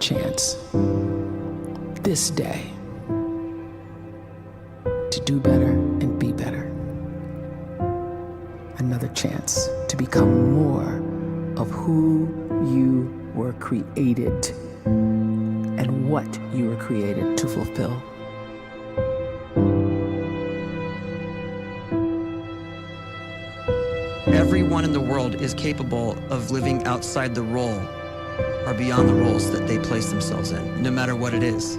chance this day to do better and be better. Another chance to become more of who you were created and what you were created to fulfill. Everyone in the world is capable of living outside the role or beyond the roles that they place themselves in, no matter what it is.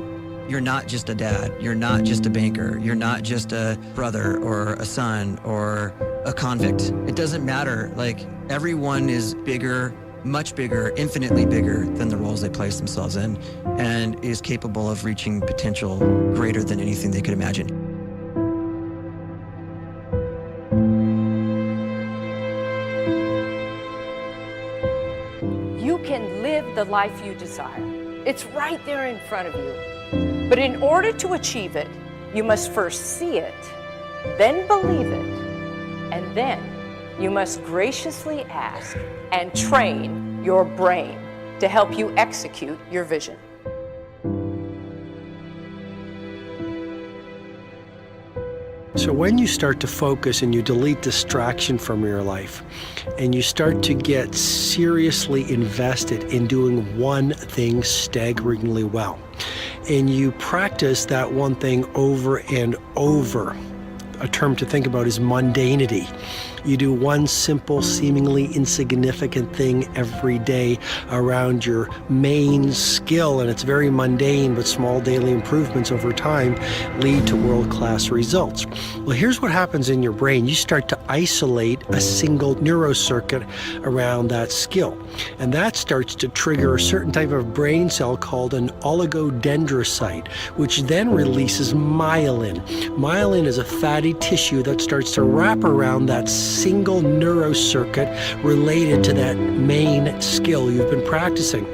You're not just a dad, you're not just a banker, you're not just a brother or a son or a convict. It doesn't matter. Like, everyone is bigger, much bigger, infinitely bigger than the roles they place themselves in, and is capable of reaching potential greater than anything they could imagine. You can live the life you desire. It's right there in front of you. But in order to achieve it, you must first see it, then believe it, and then you must graciously ask and train your brain to help you execute your vision. So when you start to focus and you delete distraction from your life, and you start to get seriously invested in doing one thing staggeringly well, and you practice that one thing over and over, a term to think about is mundanity. You do one simple, seemingly insignificant thing every day around your main skill, and it's very mundane, but small daily improvements over time lead to world-class results. Well, here's what happens in your brain. You start to isolate a single neurocircuit around that skill, and that starts to trigger a certain type of brain cell called an oligodendrocyte, which then releases myelin. Myelin is a fatty tissue that starts to wrap around that single neurocircuit related to that main skill you've been practicing.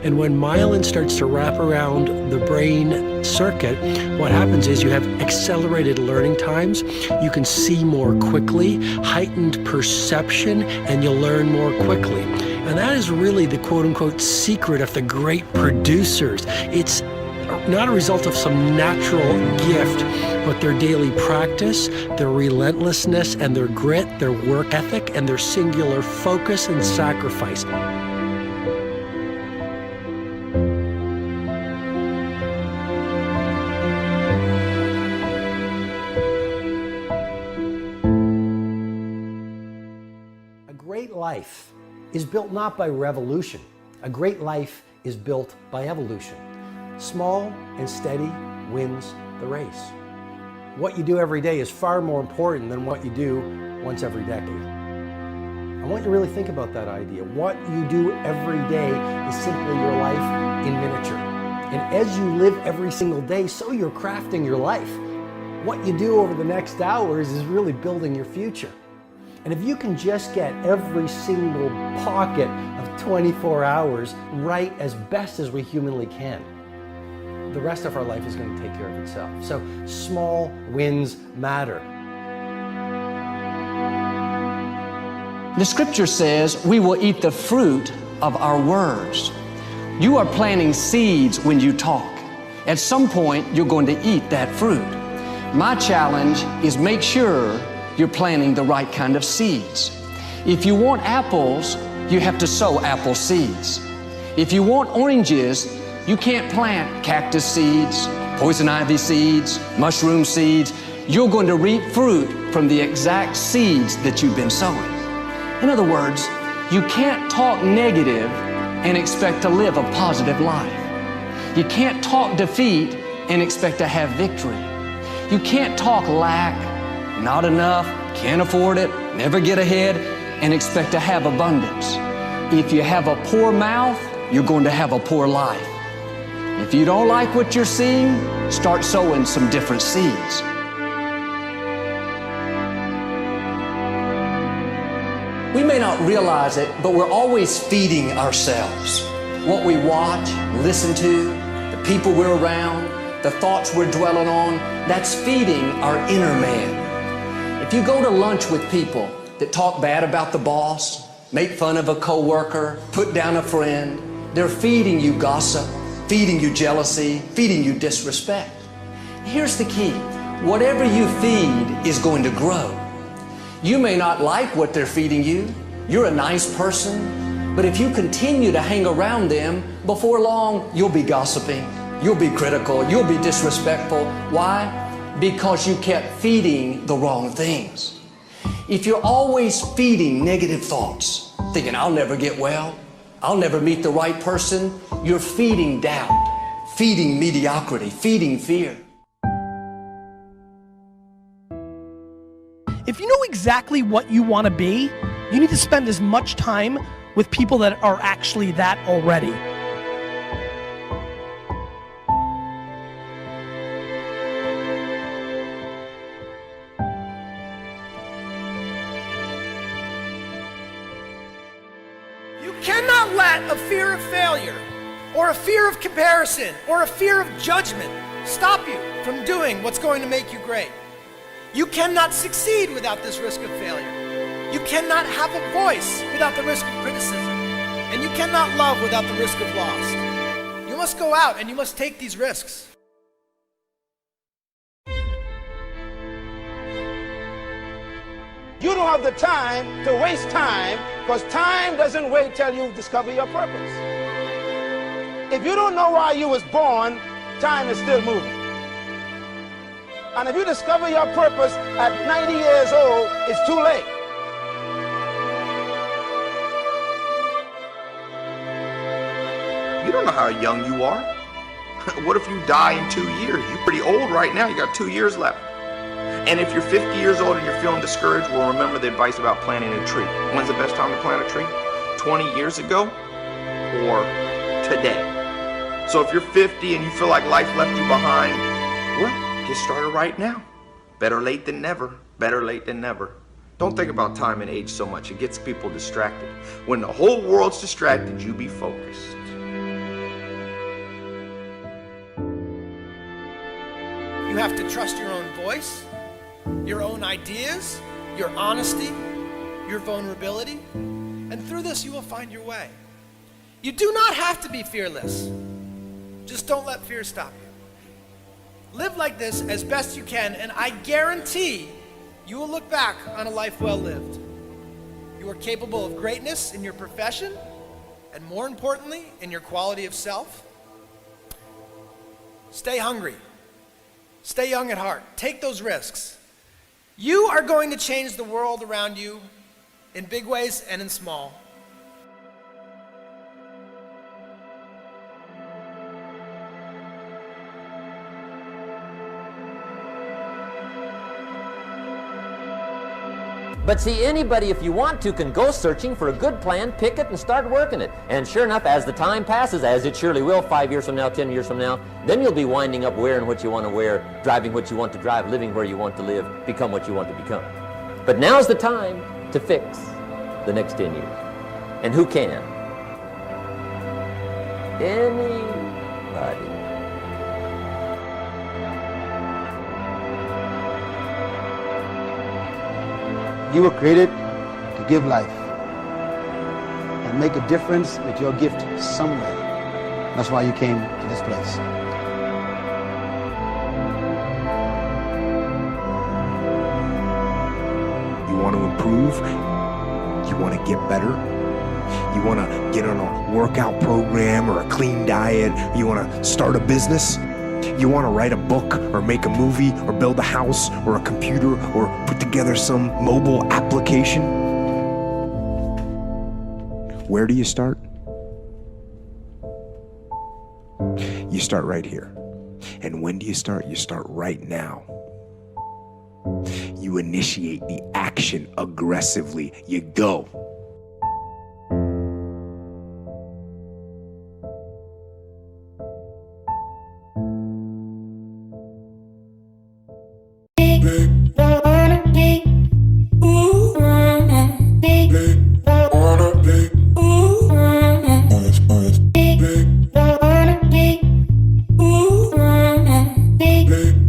And when myelin starts to wrap around the brain circuit, what happens is you have accelerated learning times, you can see more quickly, heightened perception, and you'll learn more quickly. And that is really the quote-unquote secret of the great producers. It's not a result of some natural gift, but their daily practice, their relentlessness and their grit, their work ethic, and their singular focus and sacrifice. A great life is built not by revolution. A great life is built by evolution. Small and steady wins the race. What you do every day is far more important than what you do once every decade. I want you to really think about that idea. What you do every day is simply your life in miniature. And as you live every single day, so you're crafting your life. What you do over the next hours is really building your future. And if you can just get every single pocket of 24 hours right as best as we humanly can, the rest of our life is going to take care of itself. So small wins matter. The scripture says we will eat the fruit of our words. You are planting seeds when you talk. At some point, you're going to eat that fruit. My challenge is make sure you're planting the right kind of seeds. If you want apples, you have to sow apple seeds. If you want oranges, you can't plant cactus seeds, poison ivy seeds, mushroom seeds. You're going to reap fruit from the exact seeds that you've been sowing. In other words, you can't talk negative and expect to live a positive life. You can't talk defeat and expect to have victory. You can't talk lack, not enough, can't afford it, never get ahead, and expect to have abundance. If you have a poor mouth, you're going to have a poor life. If you don't like what you're seeing, start sowing some different seeds. We may not realize it, but we're always feeding ourselves. What we watch, listen to, the people we're around, the thoughts we're dwelling on, that's feeding our inner man. If you go to lunch with people that talk bad about the boss, make fun of a coworker, put down a friend, they're feeding you gossip, feeding you jealousy, feeding you disrespect. Here's the key. Whatever you feed is going to grow. You may not like what they're feeding you. You're a nice person. But if you continue to hang around them, before long, you'll be gossiping. You'll be critical. You'll be disrespectful. Why? Because you kept feeding the wrong things. If you're always feeding negative thoughts, thinking, I'll never get well, I'll never meet the right person, you're feeding doubt, feeding mediocrity, feeding fear. If you know exactly what you want to be, you need to spend as much time with people that are actually that already. You cannot let a fear of failure, or a fear of comparison, or a fear of judgment stop you from doing what's going to make you great. You cannot succeed without this risk of failure. You cannot have a voice without the risk of criticism. And you cannot love without the risk of loss. You must go out and you must take these risks. You don't have the time to waste time, because time doesn't wait till you discover your purpose. If you don't know why you was born, time is still moving. And if you discover your purpose at 90 years old, it's too late. You don't know how young you are. What if you die in 2 years? You're pretty old right now. You got 2 years left. And if you're 50 years old and you're feeling discouraged, well, remember the advice about planting a tree. When's the best time to plant a tree? 20 years ago or today? So if you're 50 and you feel like life left you behind, well, get started right now. Better late than never. Better late than never. Don't think about time and age so much. It gets people distracted. When the whole world's distracted, you be focused. You have to trust your own voice, your own ideas, your honesty, your vulnerability, and through this you will find your way. You do not have to be fearless. Just don't let fear stop you. Live like this as best you can, and I guarantee you will look back on a life well lived. You are capable of greatness in your profession, and more importantly, in your quality of self. Stay hungry. Stay young at heart. Take those risks. You are going to change the world around you in big ways and in small. But see, anybody, if you want to, can go searching for a good plan, pick it, and start working it. And sure enough, as the time passes, as it surely will 5 years from now, 10 years from now, then you'll be winding up wearing what you want to wear, driving what you want to drive, living where you want to live, become what you want to become. But now's the time to fix the next 10 years. And who can? Anybody. You were created to give life and make a difference with your gift somewhere. That's why you came to this place. You want to improve? You want to get better? You want to get on a workout program or a clean diet? You want to start a business? You want to write a book or make a movie or build a house or a computer or put together some mobile application? Where do you start? You start right here. And when do you start? You start right now. You initiate the action aggressively. You go. Big